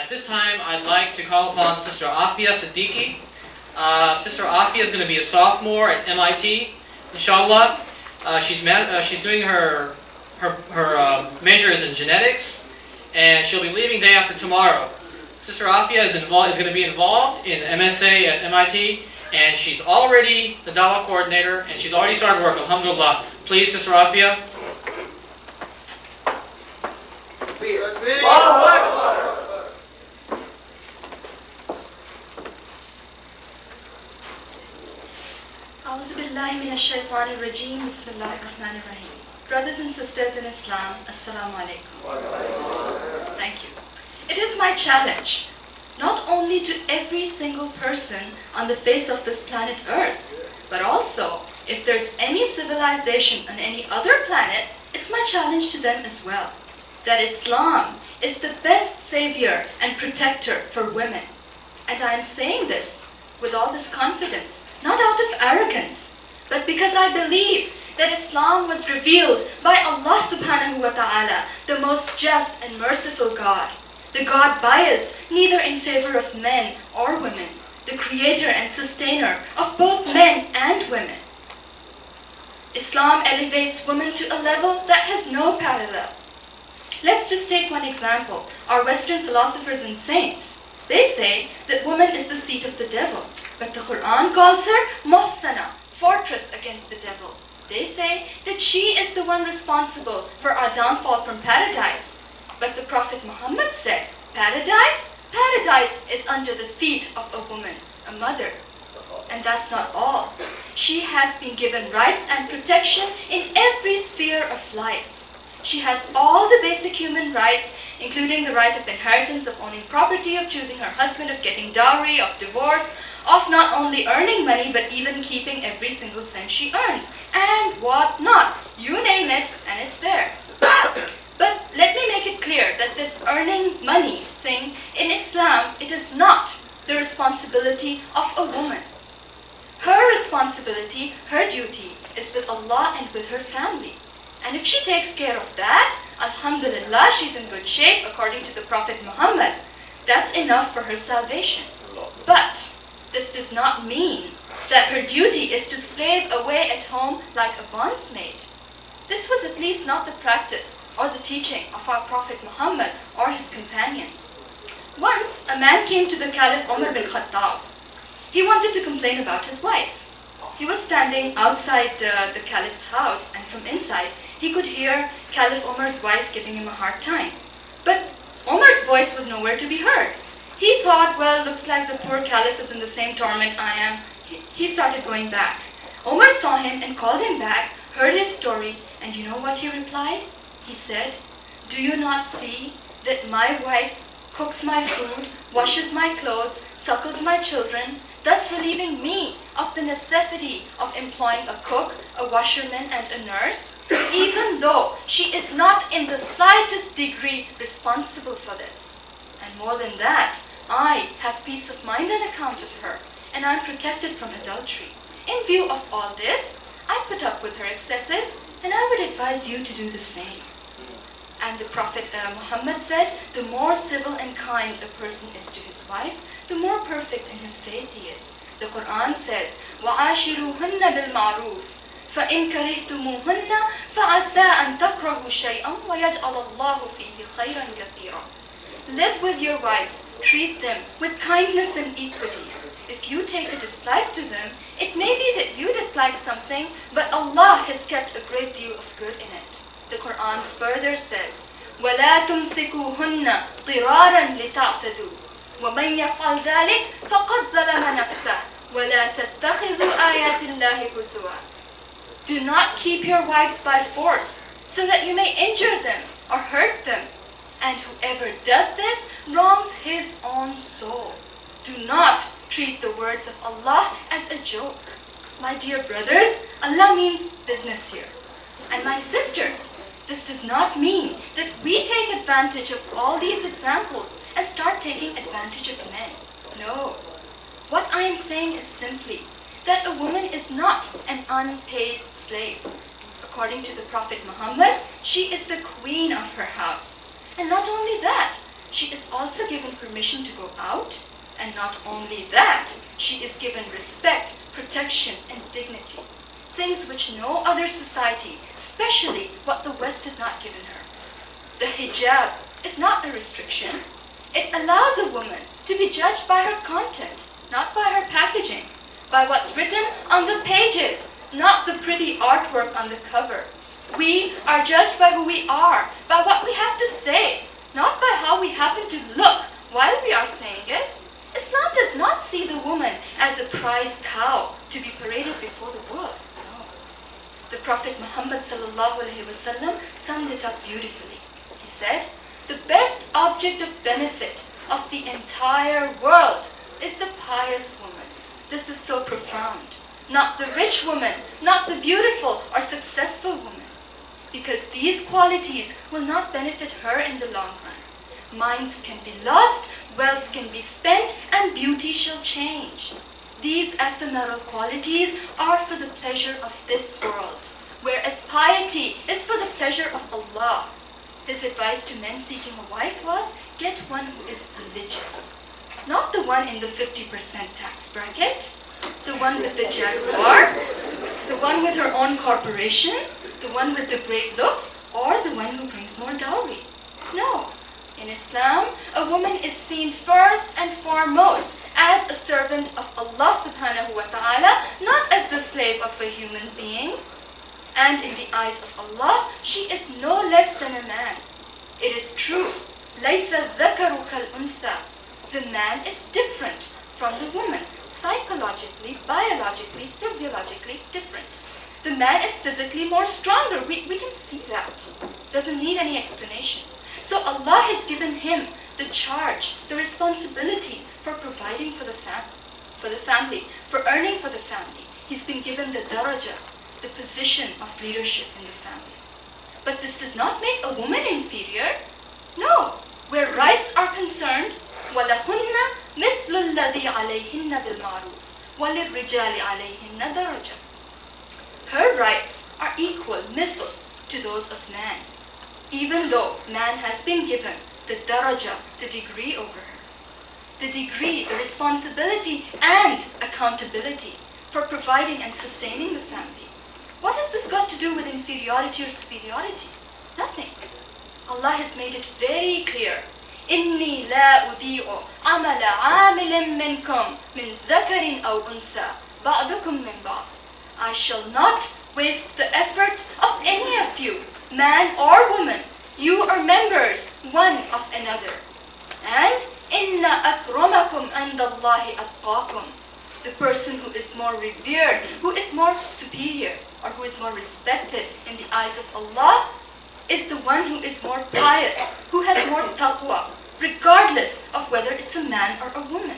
At this time, I'd like to call upon Sister Aafia Siddiqui. Sister Aafia is going to be a sophomore at MIT, inshallah. She's doing her major is in genetics, and she'll be leaving day after tomorrow. Sister Aafia is going to be involved in MSA at MIT, and she's already the Dawah coordinator, and she's already started work, alhamdulillah. Please, Sister Aafia. Brothers and sisters in Islam, Assalamu alaikum. Thank you. It is my challenge, not only to every single person on the face of this planet Earth, but also, if there's any civilization on any other planet, it's my challenge to them as well, that Islam is the best savior and protector for women. And I am saying this with all this confidence, not out of arrogance, but because I believe that Islam was revealed by Allah subhanahu wa ta'ala, the most just and merciful God, the God biased neither in favor of men or women, the creator and sustainer of both men and women. Islam elevates women to a level that has no parallel. Let's just take one example. Our Western philosophers and saints, they say that woman is the seat of the devil, but the Quran calls her Muhsana, fortress against the devil. They say that she is the one responsible for our downfall from paradise. But the Prophet Muhammad said, paradise is under the feet of a woman, a mother. And that's not all. She has been given rights and protection in every sphere of life. She has all the basic human rights, including the right of inheritance, of owning property, of choosing her husband, of getting dowry, of divorce, of not only earning money, but even keeping every single cent she earns. And what not. You name it, and it's there. But let me make it clear that this earning money thing, in Islam, it is not the responsibility of a woman. Her responsibility, her duty, is with Allah and with her family. And if she takes care of that, alhamdulillah, she's in good shape according to the Prophet Muhammad. That's enough for her salvation. But this does not mean that her duty is to slave away at home like a bondsmaid. This was at least not the practice or the teaching of our Prophet Muhammad or his companions. Once, a man came to the Caliph Umar bin Khattab. He wanted to complain about his wife. He was standing outside the Caliph's house, and from inside, he could hear Caliph Umar's wife giving him a hard time. But Umar's voice was nowhere to be heard. He thought, well, looks like the poor Caliph is in the same torment I am. He started going back. Umar saw him and called him back, heard his story, and you know what he replied? He said, do you not see that my wife cooks my food, washes my clothes, suckles my children, thus relieving me of the necessity of employing a cook, a washerman, and a nurse, even though she is not in the slightest degree responsible for this. And more than that, I have peace of mind on account of her, and I'm protected from adultery. In view of all this, I put up with her excesses, and I would advise you to do the same. And the Prophet Muhammad said, the more civil and kind a person is to his wife, the more perfect in his faith he is. The Quran says, وَعَاشِرُوهُنَّ بِالْمَعْرُوفِ فَإِنْ كَرِهْتُمُوهُنَّ فَعَسَىٰ أَن تَكْرَهُوا شَيْئًا وَيَجْعَلَ اللَّهُ فِيهِ خَيْرًا كَثِيرًا. Live with your wives, treat them with kindness and equity. If you take a dislike to them, it may be that you dislike something, but Allah has kept a great deal of good in it. The Quran further says, وَلَا تُمْسِكُوهُنَّ ضِرَارًا لِتَعْتَدُوا وَمَنْ يَفْعَلْ ذَلِكَ فَقَدْ ظَلَمَ نَفْسَهُ وَلَا تَتَّخِذُوا آيَاتِ اللَّهِ هُزُوًا. Do not keep your wives by force, so that you may injure them or hurt them. And whoever does this wrongs his own soul. Do not treat the words of Allah as a joke. My dear brothers, Allah means business here. And my sisters, this does not mean that we take advantage of all these examples and start taking advantage of men. No. What I am saying is simply that a woman is not an unpaid slave. According to the Prophet Muhammad, she is the queen of her house. And not only that, she is also given permission to go out, and not only that, she is given respect, protection, and dignity. Things which no other society, especially what the West has not given her. The hijab is not a restriction. It allows a woman to be judged by her content, not by her packaging, by what's written on the pages, not the pretty artwork on the cover. We are judged by who we are, by what we have to say, not by how we happen to look while we are saying it. Islam does not see the woman as a prize cow to be paraded before the world. No. The Prophet Muhammad ﷺ summed it up beautifully. He said, the best object of benefit of the entire world is the pious woman. This is so profound. Not the rich woman, not the beautiful or successful woman. Because these qualities will not benefit her in the long run. Minds can be lost, wealth can be spent, and beauty shall change. These ephemeral qualities are for the pleasure of this world, whereas piety is for the pleasure of Allah. His advice to men seeking a wife was, get one who is religious. Not the one in the 50% tax bracket, the one with the Jaguar, the one with her own corporation, the one with the great looks, or the one who brings more dowry. No. In Islam, a woman is seen first and foremost as a servant of Allah subhanahu wa ta'ala, not as the slave of a human being. And in the eyes of Allah, she is no less than a man. It is true, لَيْسَ الذَّكَرُ كَالْأُنْثَى. The man is different from the woman, psychologically, biologically, physiologically different. The man is physically more stronger. We can see that. Doesn't need any explanation. So Allah has given him the charge, the responsibility for providing for the family, for earning for the family. He's been given the daraja, the position of leadership in the family. But this does not make a woman inferior. No. Where rights are concerned, وَلَهُنَّ مِثْلُ الَّذِي عَلَيْهِنَّ بِالْمَعْرُوفِ وَلِلرِّجَالِ عَلَيْهِنَّ دَرَجَةٌ. Her rights are equal, mithl, to those of man, even though man has been given the daraja, the degree over her. The degree, the responsibility, and accountability for providing and sustaining the family. What has this got to do with inferiority or superiority? Nothing. Allah has made it very clear. إِنِّي لَا أُضِيعُ عَمَلَ عَامِلٍ مِّنْكُمْ مِنْ ذَكَرٍ أَوْ أُنْثَى بَعْضُكُمْ مِنْ بَعْضٍ. I shall not waste the efforts of any of you, man or woman. You are members one of another. And إِنَّ أَكْرَمَكُمْ عِنْدَ اللَّهِ أَتْقَاكُمْ. The person who is more revered, who is more superior, or who is more respected in the eyes of Allah, is the one who is more pious, who has more taqwa, regardless of whether it's a man or a woman.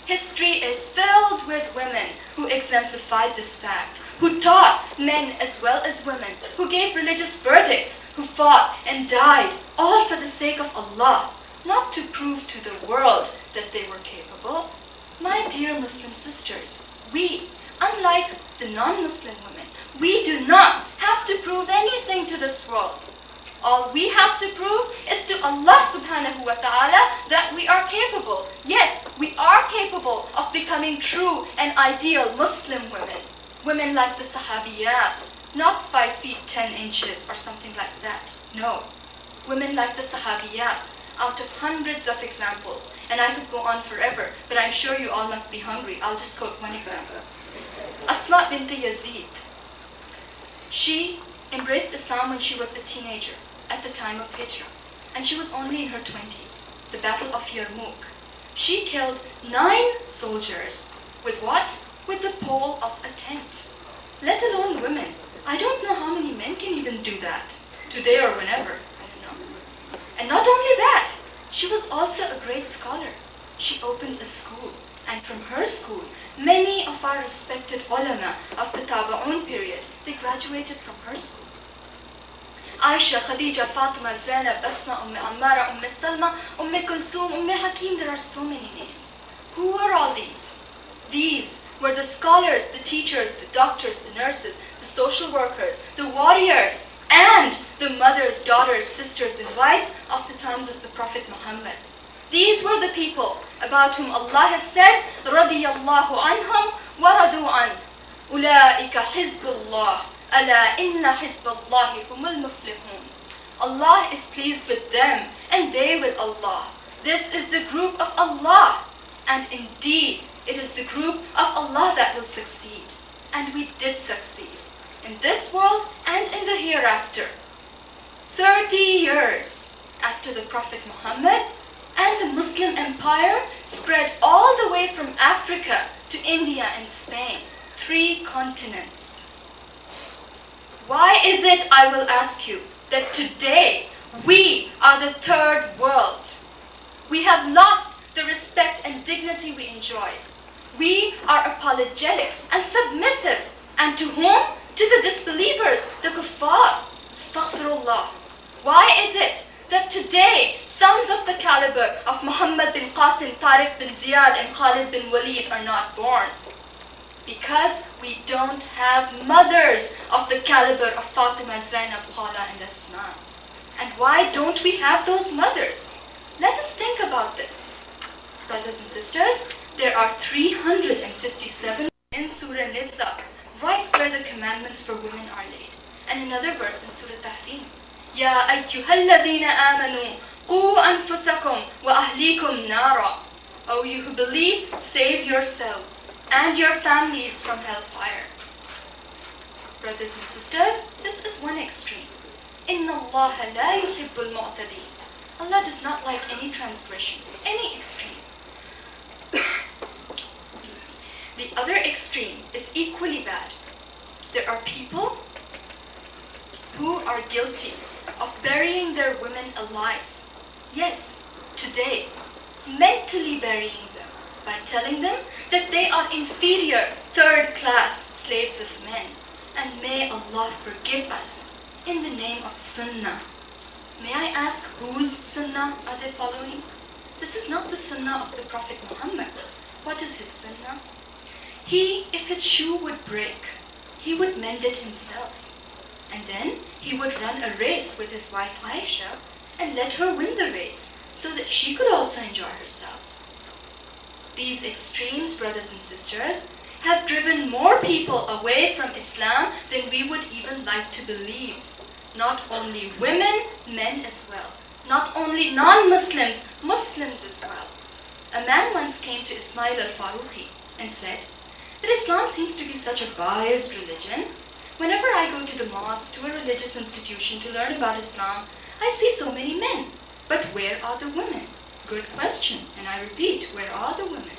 History is filled with women who exemplified this fact, who taught men as well as women, who gave religious verdicts, who fought and died, all for the sake of Allah, not to prove to the world that they were capable. My dear Muslim sisters, we, unlike the non-Muslim women, we do not have to prove anything to this world. All we have to prove is to Allah subhanahu wa ta'ala that we are capable. Yes, we are capable of becoming true and ideal Muslim women. Women like the Sahabiyat, not 5 feet 10 inches or something like that. No. Women like the Sahabiyat, out of hundreds of examples. And I could go on forever, but I'm sure you all must be hungry. I'll just quote one example. Asma bint Yazid. She embraced Islam when she was a teenager, at the time of Hijrah, and she was only in her 20s, the Battle of Yarmouk. She killed 9 soldiers with what? With the pole of a tent. Let alone women. I don't know how many men can even do that, today or whenever, I don't know. And not only that, she was also a great scholar. She opened a school, and from her school, many of our respected ulama of the Taba'un period, they graduated from her school. Aisha, Khadija, Fatima, Zainab, Asma, Ammara, Salma, Kulsum, Hakim, there are so many names. Who are all these? These were the scholars, the teachers, the doctors, the nurses, the social workers, the warriors, and the mothers, daughters, sisters, and wives of the times of the Prophet Muhammad. These were the people about whom Allah has said, رَضِيَ اللَّهُ عَنْهُمْ وَرَضُوا عَنْهُ أُولَٰئِكَ حِزْبُ اللَّهِ أَلَا إِنَّ حِزْبَ اللَّهِ هُمُ الْمُفْلِحُونَ. Allah is pleased with them, and they with Allah. This is the group of Allah, and indeed, it is the group of Allah that will succeed. And we did succeed, in this world and in the hereafter. 30 years after the Prophet Muhammad, and the Muslim empire spread all the way from Africa to India and Spain, 3 continents. Why is it, I will ask you, that today we are the third world? We have lost the respect and dignity we enjoyed. We are apologetic and submissive. And to whom? To the disbelievers, the kuffar. Astaghfirullah. Why is it that today sons of the caliber of Muhammad bin Qasim, Tariq bin Ziyad, and Khalid bin Walid are not born? Because we don't have mothers of the caliber of Fatima, Zainab, Khala, and Asma. And why don't we have those mothers? Let us think about this. Brothers and sisters, there are 357 in Surah Nisa, right where the commandments for women are laid. And another verse in Surah Tahrim. Ya ayyuhalladhina amanu, qu anfusakum wa ahlikum nara. O you who believe, save yourselves and your families from hellfire. Brothers and sisters, this is one extreme. Inna Allah la yuhibbul mu'tadeen. Allah does not like any transgression, any extreme. The other extreme is equally bad. There are people who are guilty of burying their women alive. Yes, today, mentally burying them by telling them that they are inferior, third-class slaves of men. And may Allah forgive us in the name of Sunnah. May I ask, whose Sunnah are they following? This is not the Sunnah of the Prophet Muhammad. What is his Sunnah? He, if his shoe would break, he would mend it himself. And then he would run a race with his wife Aisha and let her win the race so that she could also enjoy herself. These extremes, brothers and sisters, have driven more people away from Islam than we would even like to believe. Not only women, men as well. Not only non-Muslims, Muslims as well. A man once came to Ismail al-Faruqi and said that Islam seems to be such a biased religion. Whenever I go to the mosque, to a religious institution to learn about Islam, I see so many men. But where are the women? Good question, and I repeat, where are the women?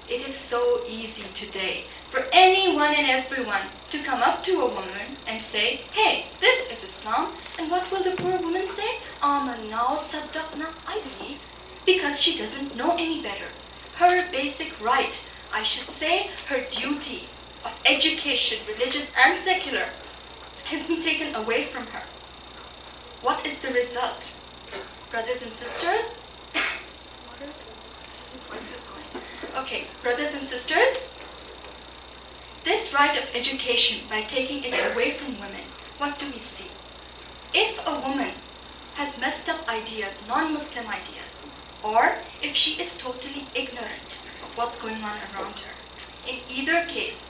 It is so easy today for anyone and everyone to come up to a woman and say, hey, this is Islam. And what will the poor woman say? Amanna saddaqna, I believe. Because she doesn't know any better. Her basic right, I should say her duty of education, religious and secular, has been taken away from her. What is the result? Brothers and sisters? Okay, brothers and sisters, this right of education, by taking it away from women, what do we see? If a woman has messed up ideas, non-Muslim ideas, or if she is totally ignorant of what's going on around her, in either case,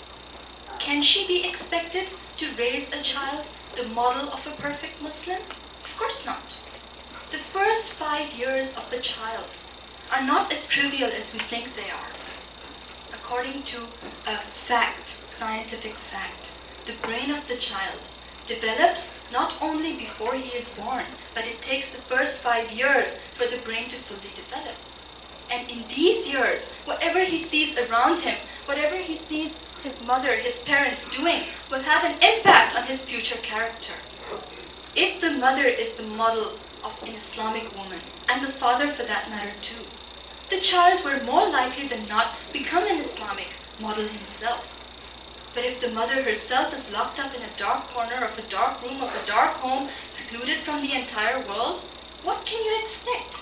can she be expected to raise a child the model of a perfect Muslim? Of course not. The first 5 years of the child are not as trivial as we think they are. According to a fact, scientific fact, the brain of the child develops not only before he is born, but it takes the first 5 years for the brain to fully develop. And in these years, whatever he sees around him, whatever he sees his mother, his parents doing, will have an impact on his future character. If the mother is the model of an Islamic woman, and the father for that matter too, the child will more likely than not become an Islamic model himself. But if the mother herself is locked up in a dark corner of a dark room of a dark home, secluded from the entire world, what can you expect?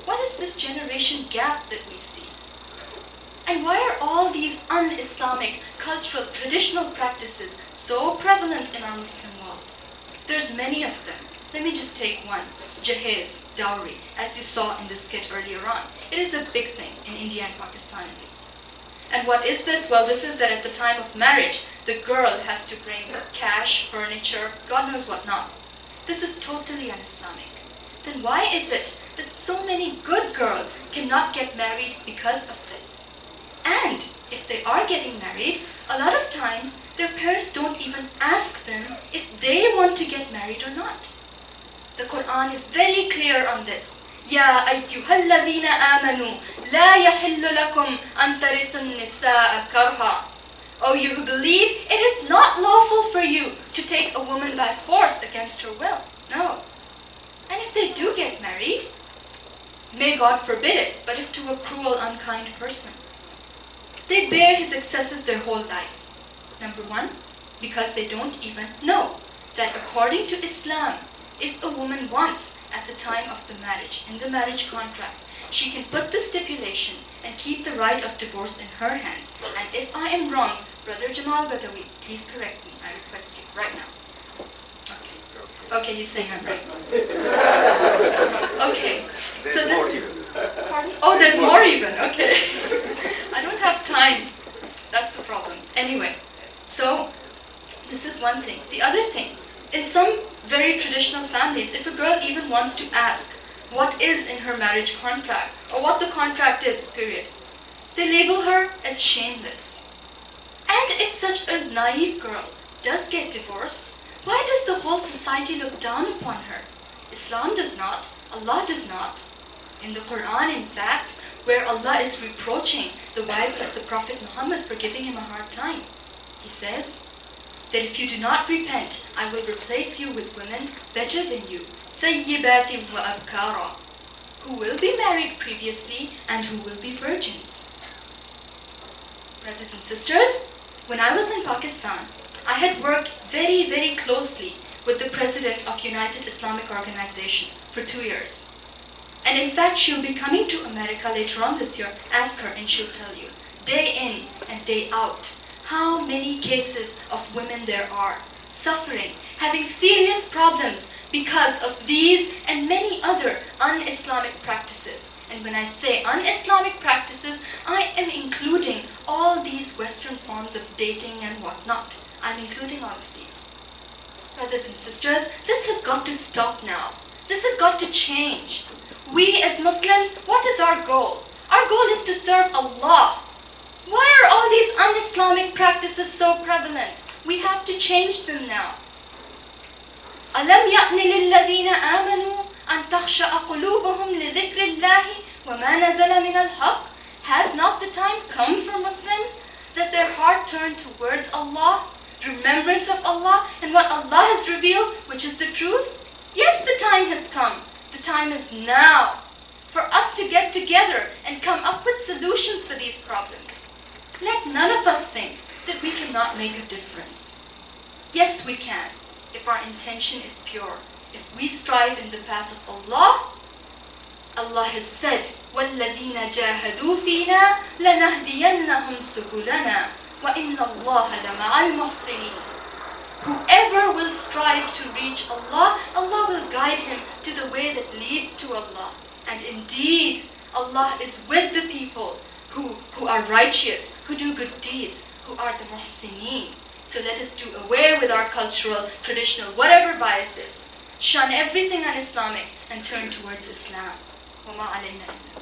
What is this generation gap that we see? And why are all these un-Islamic, cultural, traditional practices so prevalent in our Muslim world? There's many of them. Let me just take one. Jahez, dowry, as you saw in the skit earlier on. It is a big thing in India and Pakistan at least. And what is this? Well, this is that at the time of marriage, the girl has to bring cash, furniture, God knows what not. This is totally un-Islamic. Then why is it that so many good girls cannot get married because of this? And if they are getting married, a lot of times their parents don't even ask them if they want to get married or not. The Quran is very clear on this. يا أيها الذين آمنوا لا يحل لكم أن ترثوا النساء كرها. O you who believe, it is not lawful for you to take a woman by force against her will. No. And if they do get married, may God forbid it, but if to a cruel, unkind person, they bear his excesses their whole life. Number one, because they don't even know that according to Islam, if a woman wants, at the time of the marriage, in the marriage contract, she can put the stipulation and keep the right of divorce in her hands. And if I am wrong, Brother Jamal Badawi, please correct me. I request you right now. Okay. Okay, he's saying I'm right. Okay. So this is... Pardon? Oh, there's more even. Okay. I don't have time. That's the problem. Anyway, so this is one thing. The other thing, in some very traditional families, if a girl even wants to ask what is in her marriage contract, or what the contract is, period, they label her as shameless. And if such a naive girl does get divorced, why does the whole society look down upon her? Islam does not, Allah does not. In the Quran, in fact, where Allah is reproaching the wives of the Prophet Muhammad for giving him a hard time, he says that if you do not repent, I will replace you with women better than you, ثَيِّبَاتٍ وَأَبْكَارًا, who will be married previously and who will be virgins. Brothers and sisters, when I was in Pakistan, I had worked very, very closely with the president of United Islamic Organization for 2 years. And in fact, she'll be coming to America later on this year. Ask her and she'll tell you, day in and day out, how many cases of women there are suffering, having serious problems because of these and many other un-Islamic practices. And when I say un-Islamic practices, I am including all these Western forms of dating and whatnot. I'm including all of these. Brothers and sisters, this has got to stop now. This has got to change. We as Muslims, what is our goal? Our goal is to serve Allah. Why are all these un-Islamic practices so prevalent? We have to change them now. أَلَمْ يَأْنِ لِلَّذِينَ آمَنُوا أَن تَخْشَأَ قُلُوبُهُمْ لِذِكْرِ اللَّهِ وَمَا نَزَلَ مِنَ الْحَقِّ. Has not the time come for Muslims that their heart turn towards Allah, remembrance of Allah, and what Allah has revealed, which is the truth? Yes, the time has come. The time is now for us to get together and come up with solutions for these problems. Let none of us think that we cannot make a difference. Yes, we can, if our intention is pure. If we strive in the path of Allah, Allah has said, وَالَّذِينَ جَاهَدُوا فِينَا لَنَهْدِيَنَّهُمْ سُبُلَنَا وَإِنَّ اللَّهَ لَمَعَ الْمُحْسِنِينَ. Whoever will strive to reach Allah, Allah will guide him to the way that leads to Allah. And indeed, Allah is with the people who are righteous, who do good deeds, who are the muhsineen. So let us do away with our cultural, traditional, whatever biases. Shun everything un-Islamic and turn towards Islam. وَمَا عَلَيْنَا إِلَّا